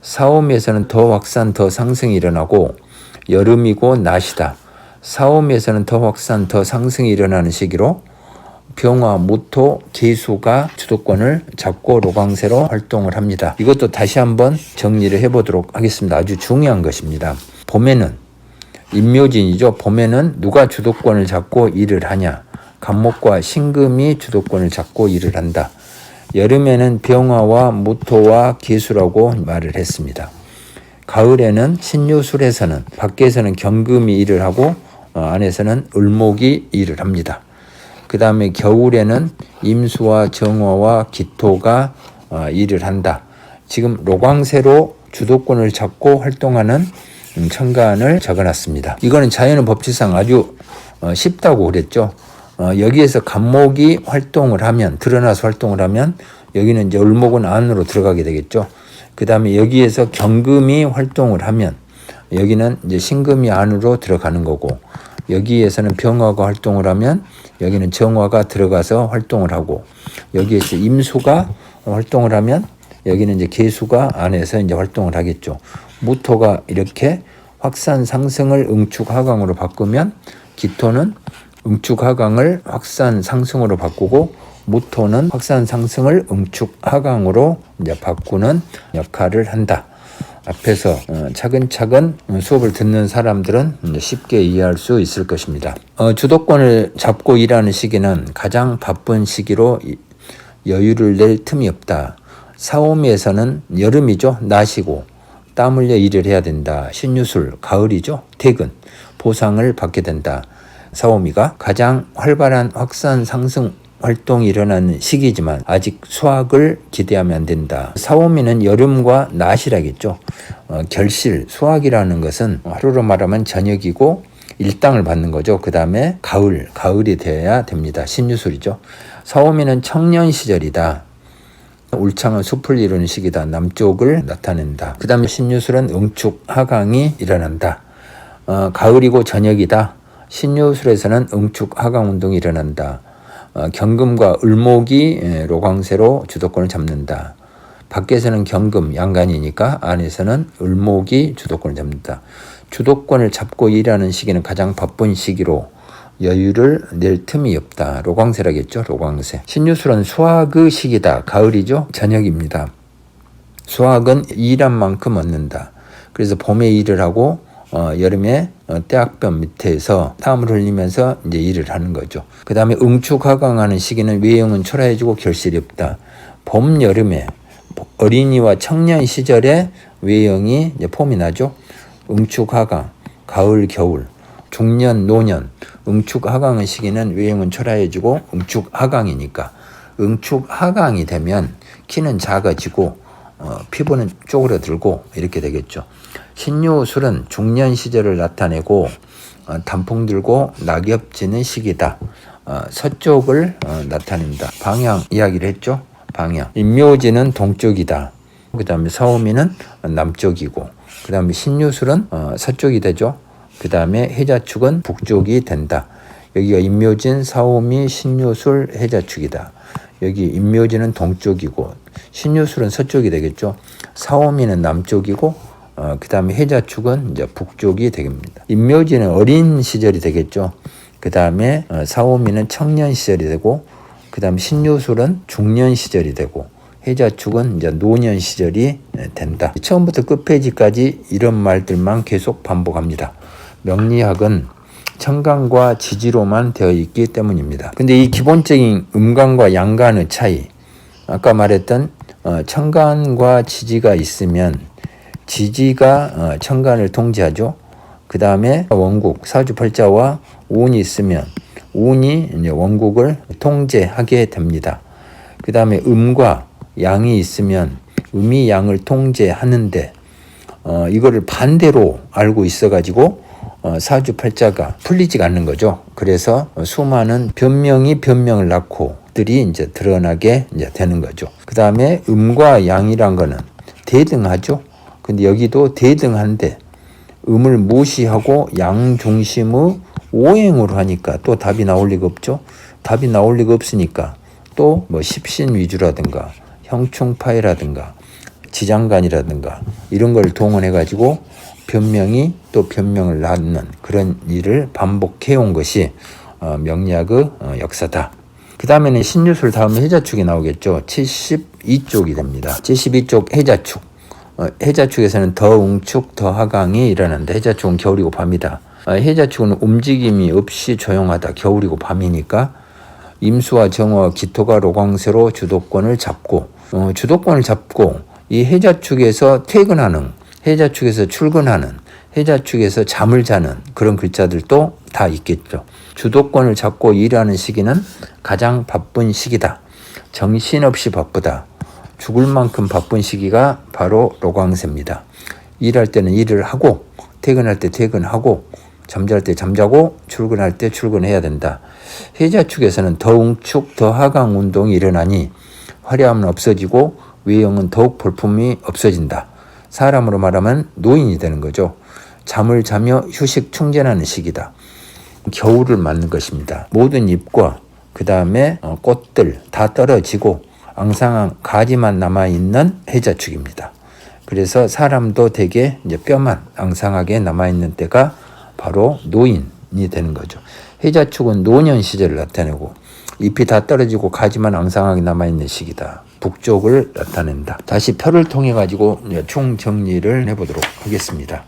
사오미에서는 더 확산, 더 상승이 일어나고 여름이고 낮이다. 사오미에서는 더 확산, 더 상승이 일어나는 시기로 병화, 무토, 계수가 주도권을 잡고 로광세로 활동을 합니다. 이것도 다시 한번 정리를 해보도록 하겠습니다. 아주 중요한 것입니다. 봄에는 임묘진이죠. 봄에는 누가 주도권을 잡고 일을 하냐. 간목과 신금이 주도권을 잡고 일을 한다. 여름에는 병화와 무토와 계수라고 말을 했습니다. 가을에는 신유술에서는 밖에서는 경금이 일을 하고 안에서는 을목이 일을 합니다. 그 다음에 겨울에는 임수와 정화와 기토가 일을 한다. 지금 로광세로 주도권을 잡고 활동하는 천간을 적어놨습니다. 이거는 자연의 법칙상 아주 쉽다고 그랬죠. 여기에서 간목이 활동을 하면, 드러나서 활동을 하면 여기는 이제 을목은 안으로 들어가게 되겠죠. 그 다음에 여기에서 경금이 활동을 하면 여기는 이제 신금이 안으로 들어가는 거고, 여기에서는 병화가 활동을 하면 여기는 정화가 들어가서 활동을 하고, 여기에서 임수가 활동을 하면 여기는 이제 계수가 안에서 이제 활동을 하겠죠. 무토가 이렇게 확산 상승을 응축 하강으로 바꾸면 기토는 응축 하강을 확산 상승으로 바꾸고, 무토는 확산 상승을 응축 하강으로 이제 바꾸는 역할을 한다. 앞에서 차근차근 수업을 듣는 사람들은 쉽게 이해할 수 있을 것입니다. 주도권을 잡고 일하는 시기는 가장 바쁜 시기로 여유를 낼 틈이 없다. 사오미에서는 여름이죠. 낮이고 땀 흘려 일을 해야 된다. 신유술, 가을이죠. 퇴근, 보상을 받게 된다. 사오미가 가장 활발한 확산 상승 활동이 일어나는 시기지만 아직 수확을 기대하면 안 된다. 사오미는 여름과 낮이라겠죠. 결실, 수확이라는 것은 하루로 말하면 저녁이고 일당을 받는 거죠. 그 다음에 가을이 되어야 됩니다. 신유술이죠. 사오미는 청년 시절이다. 울창한 숲을 이루는 시기다. 남쪽을 나타낸다. 그 다음에 신유술은 응축 하강이 일어난다. 가을이고 저녁이다. 신유술에서는 응축 하강 운동이 일어난다. 경금과 을목이 로광세로 주도권을 잡는다. 밖에서는 경금, 양간이니까 안에서는 을목이 주도권을 잡는다. 주도권을 잡고 일하는 시기는 가장 바쁜 시기로 여유를 낼 틈이 없다. 로광세라겠죠. 로광세. 신유술은 수확의 시기다. 가을이죠. 저녁입니다. 수확은 일한 만큼 얻는다. 그래서 봄에 일을 하고 여름에 떼학변 밑에서 땀을 흘리면서 이제 일을 하는 거죠. 그 다음에 응축 하강하는 시기는 외형은 초라해지고 결실이 없다. 봄, 여름에 어린이와 청년 시절에 외형이 이제 폼이 나죠. 응축 하강, 가을, 겨울, 중년, 노년, 응축 하강의 시기는 외형은 초라해지고 응축 하강이니까 응축 하강이 되면 키는 작아지고 피부는 쪼그라들고 이렇게 되겠죠. 신유술은 중년 시절을 나타내고 단풍 들고 낙엽 지는 시기다. 서쪽을 나타낸다. 방향 이야기를 했죠. 방향. 임묘지는 동쪽이다. 그 다음에 사오미는 남쪽이고, 그 다음에 신유술은 서쪽이 되죠. 그 다음에 해자축은 북쪽이 된다. 여기가 임묘진, 사오미, 신유술, 해자축이다. 여기 임묘진은 동쪽이고 신유술은 서쪽이 되겠죠. 사오미는 남쪽이고 그 다음에 해자축은 이제 북쪽이 되겠습니다. 임묘지는 어린 시절이 되겠죠. 그 다음에 사오미는 청년 시절이 되고, 그 다음에 신유술은 중년 시절이 되고, 해자축은 이제 노년 시절이 된다. 처음부터 끝페이지까지 이런 말들만 계속 반복합니다. 명리학은 천간과 지지로만 되어 있기 때문입니다. 근데 이 기본적인 음간과 양간의 차이, 아까 말했던 천간과 지지가 있으면 지지가 천간을 통제하죠. 그 다음에 원국, 사주팔자와 운이 있으면 운이 이제 원국을 통제하게 됩니다. 그 다음에 음과 양이 있으면 음이 양을 통제하는데 이거를 반대로 알고 있어가지고 사주팔자가 풀리지가 않는 거죠. 그래서 수많은 변명을 낳고 들이 이제 드러나게 이제 되는 거죠. 그 다음에 음과 양이란 거는 대등하죠. 근데 여기도 대등한데 음을 무시하고 양 중심의 오행으로 하니까 또 답이 나올 리가 없죠. 답이 나올 리가 없으니까 또 뭐 십신 위주라든가 형충파이라든가 지장간이라든가 이런 걸 동원해가지고 변명이 또 변명을 낳는 그런 일을 반복해온 것이 명리학의 역사다. 그 다음에는 신유술 다음에 해자축이 나오겠죠. 72쪽이 됩니다. 72쪽 해자축. 해자축에서는 더응축, 더하강이 일어난다. 해자축은 겨울이고 밤이다. 해자축은 움직임이 없이 조용하다. 겨울이고 밤이니까 임수와 정화와 기토가 로광세로 주도권을 잡고 이 해자축에서 퇴근하는, 해자축에서 출근하는, 해자축에서 잠을 자는 그런 글자들도 다 있겠죠. 주도권을 잡고 일하는 시기는 가장 바쁜 시기다. 정신없이 바쁘다. 죽을 만큼 바쁜 시기가 바로 로광세입니다. 일할 때는 일을 하고, 퇴근할 때 퇴근하고, 잠잘 때 잠자고, 출근할 때 출근해야 된다. 해자축에서는 더응축, 더하강 운동이 일어나니 화려함은 없어지고 외형은 더욱 볼품이 없어진다. 사람으로 말하면 노인이 되는 거죠. 잠을 자며 휴식 충전하는 시기다. 겨울을 맞는 것입니다. 모든 잎과 그 다음에 꽃들 다 떨어지고 앙상한 가지만 남아있는 해자축입니다. 그래서 사람도 되게 이제 뼈만 앙상하게 남아있는 때가 바로 노인이 되는 거죠. 해자축은 노년 시절을 나타내고 잎이 다 떨어지고 가지만 앙상하게 남아있는 시기다. 북쪽을 나타낸다. 다시 표를 통해 가지고 총 정리를 해보도록 하겠습니다.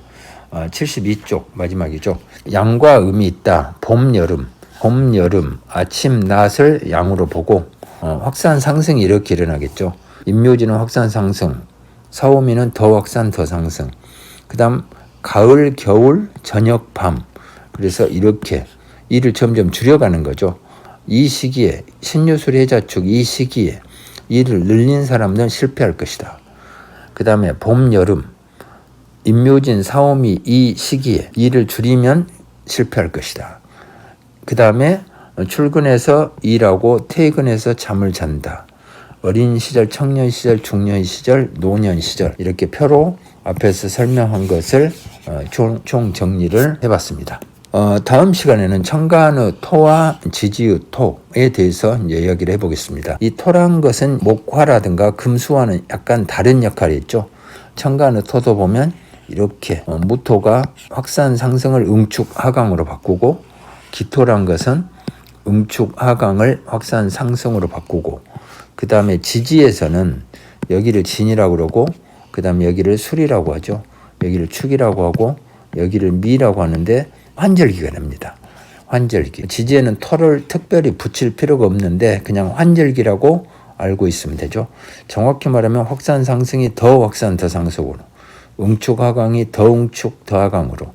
72쪽 마지막이죠. 양과 음이 있다. 봄, 여름, 아침, 낮을 양으로 보고 확산 상승이 이렇게 일어나겠죠. 임묘지는 확산 상승, 사오미는 더 확산 더 상승. 그 다음 가을, 겨울, 저녁, 밤. 그래서 이렇게 일을 점점 줄여가는 거죠. 이 시기에 신유술 해자축 이 시기에 일을 늘린 사람은 실패할 것이다. 그 다음에 봄, 여름, 임묘진, 사오미 이 시기에 일을 줄이면 실패할 것이다. 그 다음에 출근해서 일하고 퇴근해서 잠을 잔다. 어린 시절, 청년 시절, 중년 시절, 노년 시절 이렇게 표로 앞에서 설명한 것을 총 정리를 해봤습니다. 다음 시간에는 청간의 토와 지지의 토에 대해서 이제 이야기를 해보겠습니다. 이 토란 것은 목화라든가 금수와는 약간 다른 역할이 있죠. 청간의 토도 보면 이렇게 무토가 확산 상승을 응축 하강으로 바꾸고 기토란 것은 응축 하강을 확산 상승으로 바꾸고 그 다음에 지지에서는 여기를 진이라고 그러고 그 다음에 여기를 술이라고 하죠. 여기를 축이라고 하고 여기를 미라고 하는데 환절기가 됩니다. 환절기. 지지에는 토를 특별히 붙일 필요가 없는데 그냥 환절기라고 알고 있으면 되죠. 정확히 말하면 확산 상승이 더 확산 더 상승으로 응축 하강이 더 응축 더 하강으로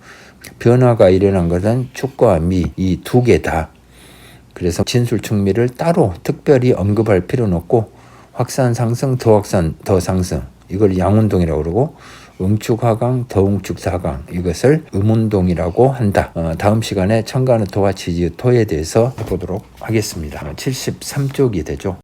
변화가 일어난 것은 축과 미 이 두 개다. 그래서 진술축미를 따로 특별히 언급할 필요는 없고 확산 상승 더 확산 더 상승 이걸 양운동이라고 그러고 응축 하강 더 응축 하강 이것을 음운동이라고 한다. 다음 시간에 청간의 토와 지지의 토에 대해서 해보도록 하겠습니다. 73쪽이 되죠.